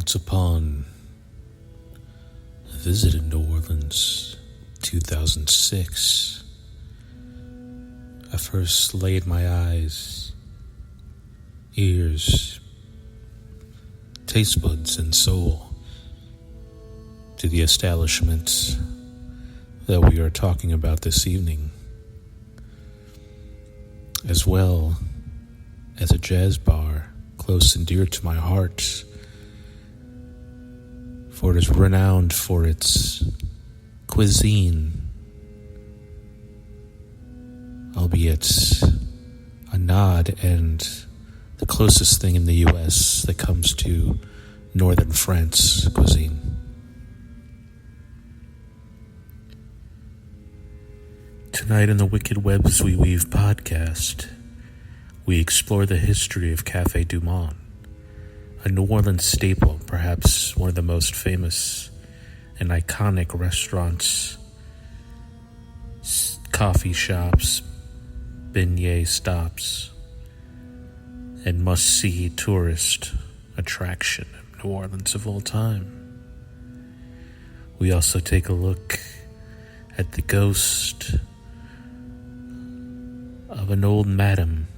Once upon a visit in New Orleans, 2006, I first laid my eyes, ears, taste buds, and soul to the establishment that we are talking about this evening, as well as a jazz bar close and dear to my heart, for it is renowned for its cuisine, albeit a nod and the closest thing in the U.S. that comes to northern France cuisine. Tonight in the Wicked Webs We Weave podcast, we explore the history of Café du Monde, a New Orleans staple, perhaps one of the most famous and iconic restaurants, coffee shops, beignet stops, and must-see tourist attraction of New Orleans of all time. We also take a look at the ghost of an old madam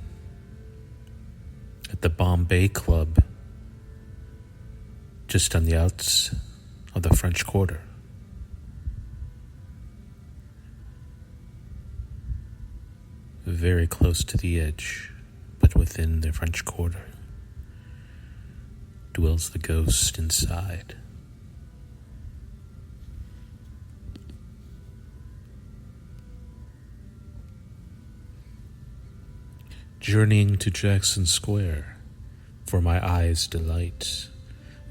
at the Bombay Club just on the outs of the French Quarter. Very close to the edge, but within the French Quarter dwells the ghost inside. Journeying to Jackson Square for my eyes' delight,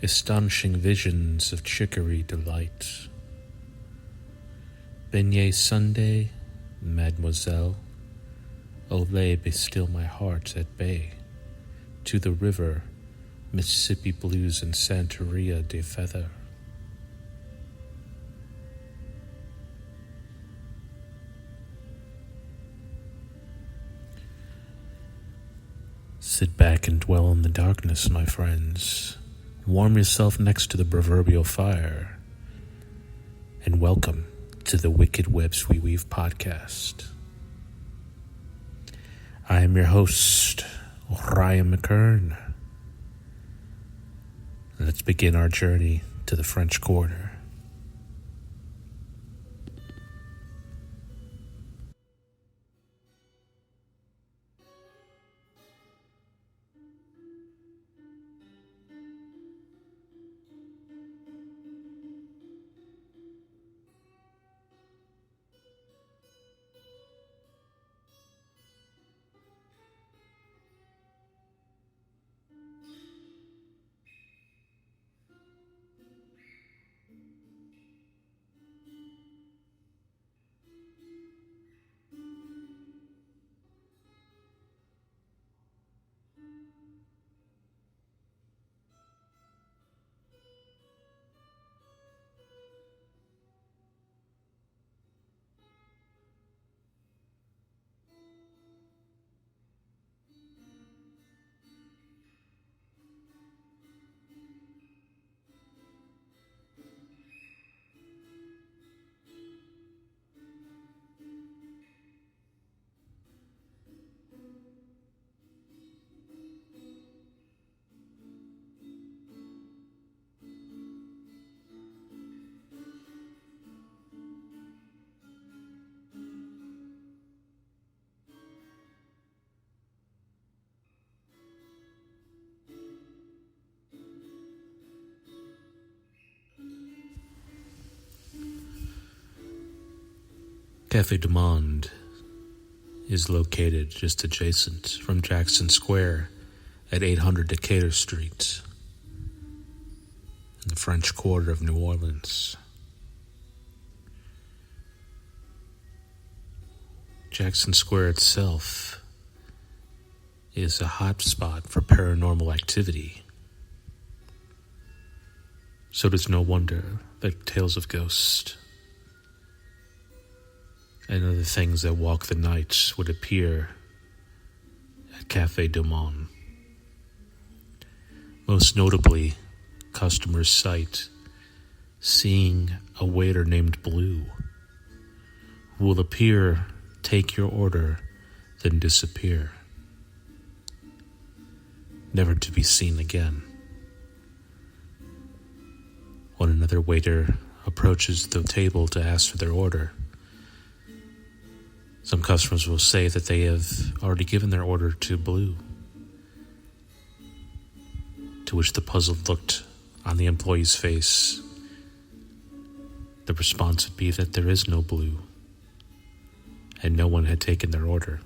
astonishing visions of chicory delight. Beignet Sunday, Mademoiselle, Olay be still my heart at bay. To the river, Mississippi blues and Santeria de feather. Sit back and dwell in the darkness, my friends. Warm yourself next to the proverbial fire. And welcome to the Wicked Webs We Weave podcast. I am your host, Ryan Mckern. Let's begin our journey to the French Quarter. Café du Monde is located just adjacent from Jackson Square at 800 Decatur Street in the French Quarter of New Orleans. Jackson Square itself is a hot spot for paranormal activity, so it is no wonder that tales of ghosts and other things that walk the night would appear at Café du Monde. Most notably, customers cite seeing a waiter named Blue, who will appear, take your order, then disappear, never to be seen again. When another waiter approaches the table to ask for their order, some customers will say that they have already given their order to Blue, to which the puzzled look on the employee's face, the response would be that there is no Blue, and no one had taken their order.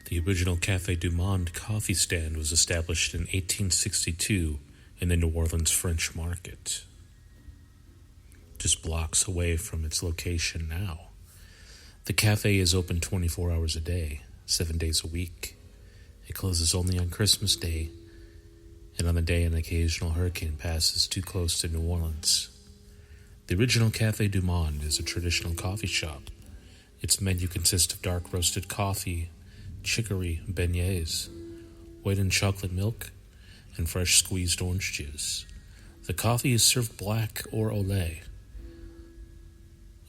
The original Café du Monde coffee stand was established in 1862 in the New Orleans French Market, just blocks away from its location now. The cafe is open 24 hours a day, 7 days a week. It closes only on Christmas Day and on the day an occasional hurricane passes too close to New Orleans. The original Café du Monde is a traditional coffee shop. Its menu consists of dark roasted coffee, chicory beignets, white and chocolate milk, and fresh squeezed orange juice. The coffee is served black or au lait.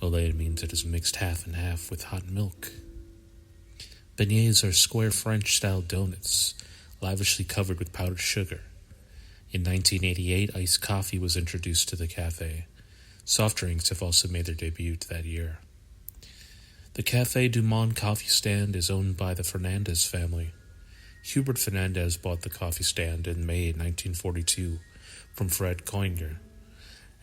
Au lait means it is mixed half and half with hot milk. Beignets are square French-style donuts, lavishly covered with powdered sugar. In 1988, iced coffee was introduced to the cafe. Soft drinks have also made their debut that year. The Café du Monde coffee stand is owned by the Fernandez family. Hubert Fernandez bought the coffee stand in May 1942 from Fred Koinger.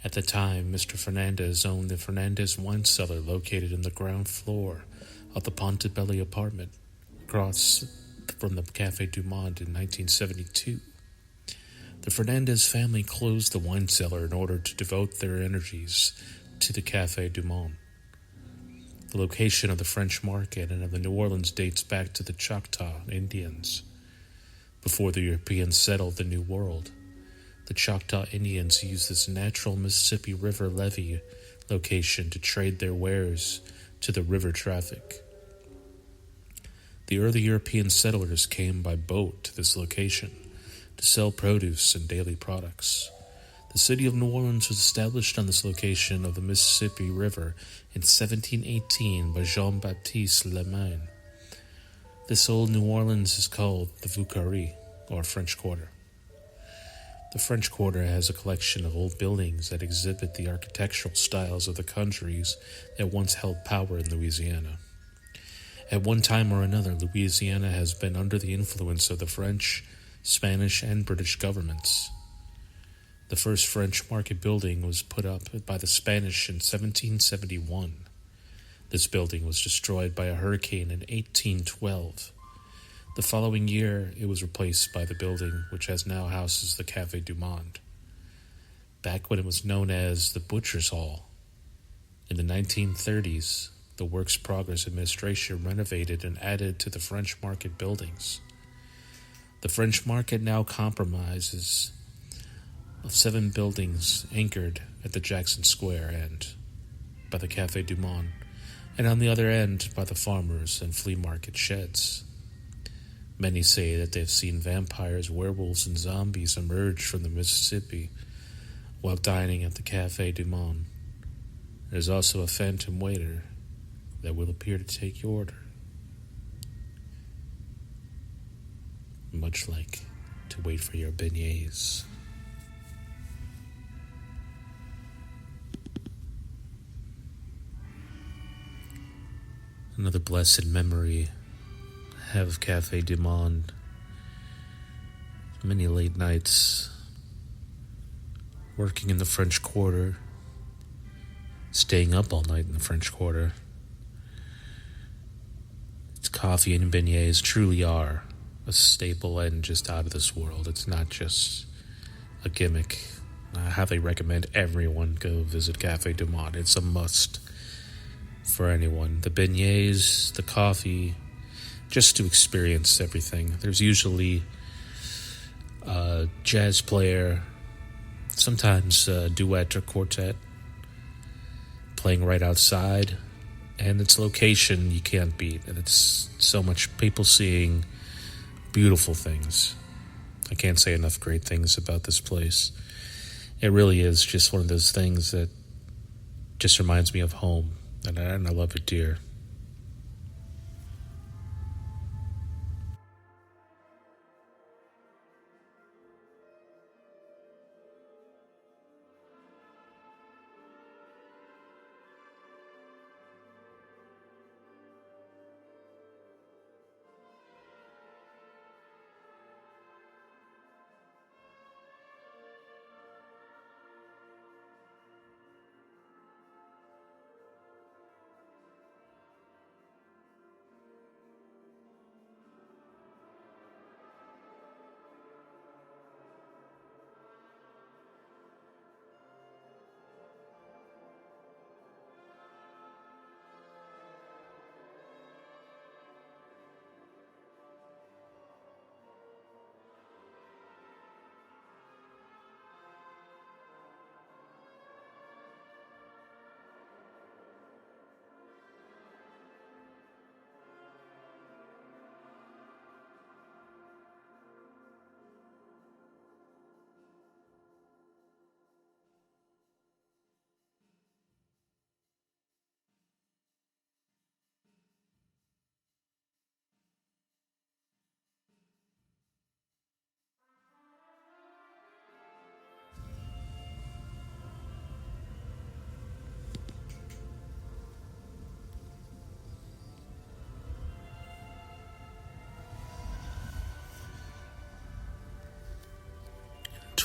At the time, Mr. Fernandez owned the Fernandez wine cellar located in the ground floor of the Pontebello apartment across from the Café du Monde in 1972. The Fernandez family closed the wine cellar in order to devote their energies to the Café du Monde. The location of the French Market and of the New Orleans dates back to the Choctaw Indians. Before the Europeans settled the New World, the Choctaw Indians used this natural Mississippi River levee location to trade their wares to the river traffic. The early European settlers came by boat to this location to sell produce and daily products. The city of New Orleans was established on this location of the Mississippi River in 1718 by Jean-Baptiste Lemaine. This old New Orleans is called the Vicarie, or French Quarter. The French Quarter has a collection of old buildings that exhibit the architectural styles of the countries that once held power in Louisiana. At one time or another, Louisiana has been under the influence of the French, Spanish, and British governments. The first French market building was put up by the Spanish in 1771. This building was destroyed by a hurricane in 1812. The following year, it was replaced by the building which has now houses the Café du Monde, back when it was known as the Butcher's Hall. In the 1930s, the Works Progress Administration renovated and added to the French market buildings. The French market now comprises of 7 buildings anchored at the Jackson Square end by the Café du Monde, and on the other end by the farmers and flea market sheds. Many say that they've seen vampires, werewolves, and zombies emerge from the Mississippi while dining at the Café du Monde. There's also a phantom waiter that will appear to take your order, much like to wait for your beignets. Another blessed memory I have of Café du Monde. Many late nights working in the French Quarter, staying up all night in the French Quarter. Its coffee and beignets truly are a staple and just out of this world. It's not just a gimmick. I highly recommend everyone go visit Café du Monde. It's a must for anyone. The beignets, the coffee, just to experience everything. There's usually a jazz player, sometimes a duet or quartet, playing right outside, and its location you can't beat, and it's so much people seeing beautiful things. I can't say enough great things about this place. It really is just one of those things that just reminds me of home, and I love it dear.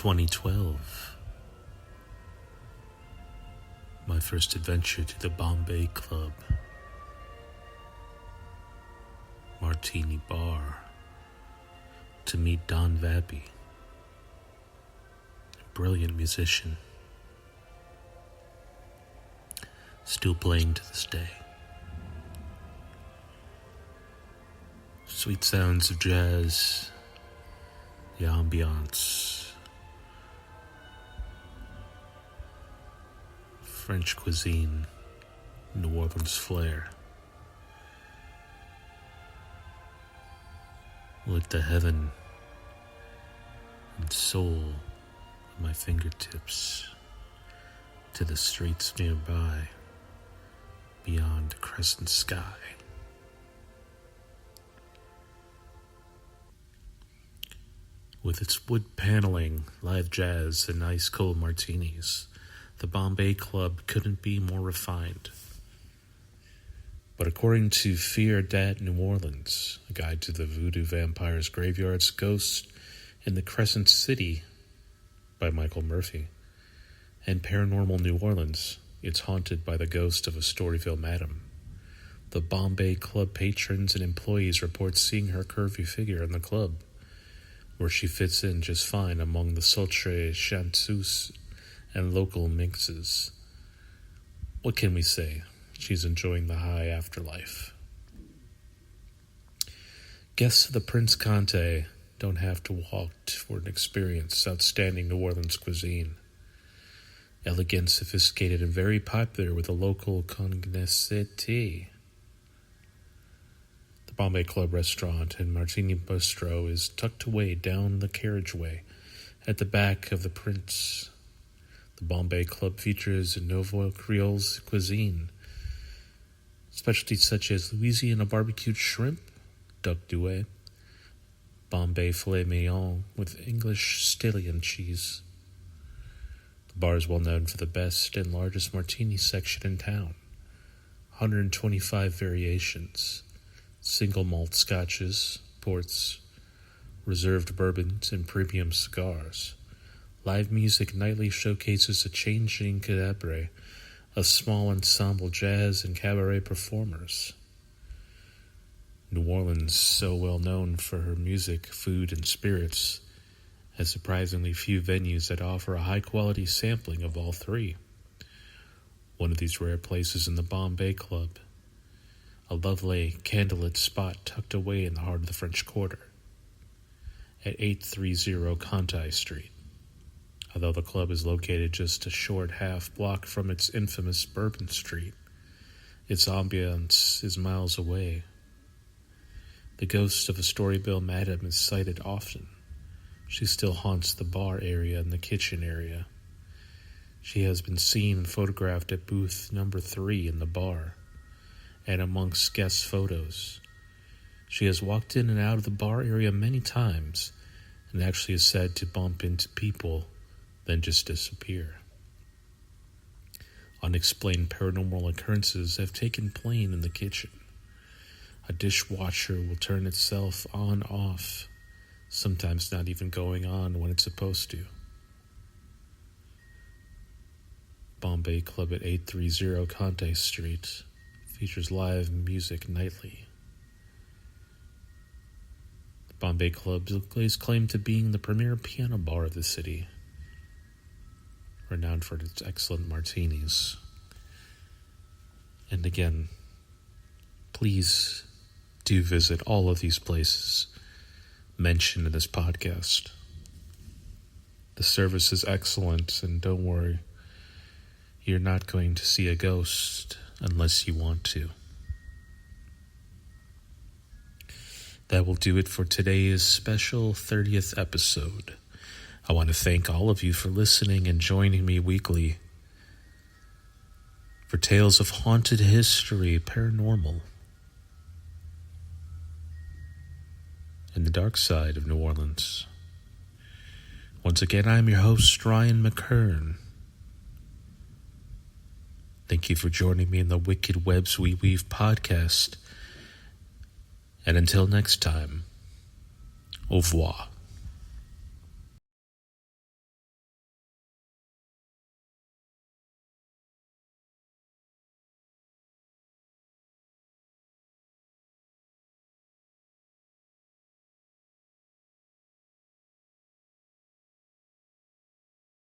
In 2012, my first adventure to the Bombay Club, Martini Bar, to meet Don Vappy, a brilliant musician, still playing to this day. Sweet sounds of jazz, the ambiance, French cuisine, New Orleans flair. Lit the heaven and soul of my fingertips to the streets nearby, beyond the crescent sky. With its wood paneling, live jazz, and ice cold martinis, the Bombay Club couldn't be more refined. But according to Fear Dat New Orleans, a guide to the voodoo vampires, graveyards, ghosts, and the Crescent City by Michael Murphy, and Paranormal New Orleans, it's haunted by the ghost of a Storyville madam. The Bombay Club patrons and employees report seeing her curvy figure in the club, where she fits in just fine among the sultry chanteuses and local mixes. What can we say? She's enjoying the high afterlife. Guests of the Prince Conte don't have to walk for an experience outstanding New Orleans cuisine. Elegant, sophisticated, and very popular with the local cognoscenti. The Bombay Club restaurant and Martini Bistro is tucked away down the carriageway at the back of the Prince. The Bombay Club features a Nouveau Creole cuisine, specialties such as Louisiana barbecued shrimp, duck doué, Bombay filet mignon with English stallion cheese. The bar is well known for the best and largest martini section in town, 125 variations, single malt scotches, ports, reserved bourbons, and premium cigars. Live music nightly showcases a changing cabaret, a small ensemble jazz and cabaret performers. New Orleans, so well known for her music, food, and spirits, has surprisingly few venues that offer a high-quality sampling of all three. One of these rare places in the Bombay Club, a lovely candlelit spot tucked away in the heart of the French Quarter, at 830 Conti Street. Although the club is located just a short half block from its infamous Bourbon Street, its ambience is miles away. The ghost of a Storyville madam is sighted often. She still haunts the bar area and the kitchen area. She has been seen and photographed at booth number 3 in the bar, and amongst guest photos. She has walked in and out of the bar area many times, and actually is said to bump into people, then just disappear. Unexplained paranormal occurrences have taken place in the kitchen. A dishwasher will turn itself on-off, sometimes not even going on when it's supposed to. Bombay Club at 830 Conte Street features live music nightly. The Bombay Club lays claim to being the premier piano bar of the city, renowned for its excellent martinis. And again, please do visit all of these places mentioned in this podcast. The service is excellent, and don't worry, you're not going to see a ghost unless you want to. That will do it for today's special 30th episode. I want to thank all of you for listening and joining me weekly for tales of haunted history, paranormal, and the dark side of New Orleans. Once again, I'm your host, Ryan Mckern. Thank you for joining me in the Wicked Webs We Weave podcast. And until next time, au revoir.